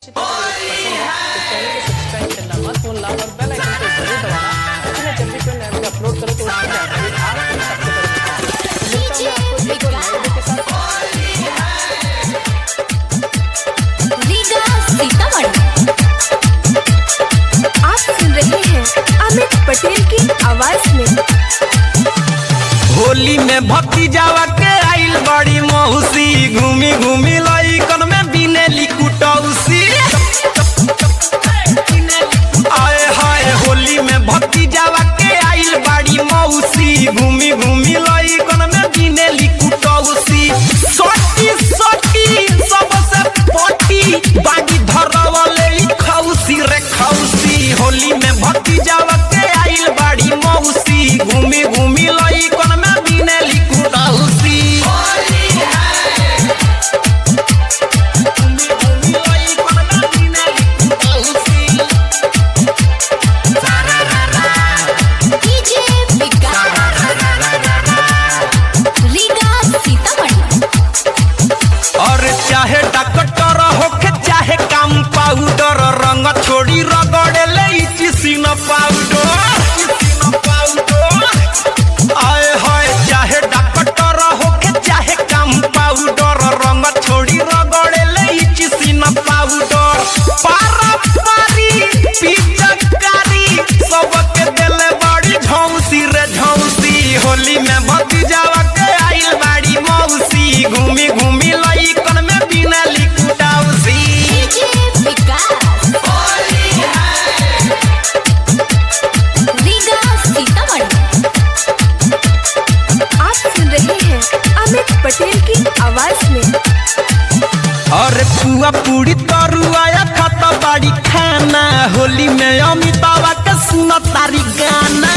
पसंद है तो चैनल को सब्सक्राइब करना मत भूलना और बेल आइकन को जरूर दबाना ताकि मैं जब भी कोई नया वीडियो अपलोड करूं तो उसकी जानकारी आपको सबसे पहले मिलता हूं। आपको एक और नए वीडियो के साथ आप सुन रहे हैं अमित पटेल की आवाज में। होली में भक्ति जावा के आइल बड़ी मौसी घूमी घूमी लइकन में बिनेली कुटौसी। आए हाय होली में भक्ति जावा के आइल बड़ी मौसी घूमी घूमी लइकन में बिनेली कुटौसी। सोटी सोटी सबसे पोटी बागी धरवले खौसी रे खौसी। होली में भक्ति जावा के आइल बड़ी मौसी घूमी घूमी लइकन में बिनेली कुटौसी। और चाहे डॉक्टर होके चाहे काम पाउडर रंग छोड़ी रगड़े ले चिसिन पाउडर। आए हाय चाहे डॉक्टर होके चाहे काम पाउडर रंग छोड़ी रगड़े ले चिसिन पाउडर। पारा पारी पिचकारी सबके देले बड़ी झौसी रे झौसी। होली में भक्ति जावा के आइल बाड़ी मौसी घूमी घूमी लइकन में बिनेली कुटौसी। आप सुन रहे हैं अमित पटेल की आवाज में। और पुआ पूरी तरुआ खाता बाड़ी खाना होली में अमिताभ के सुन तारी गाना।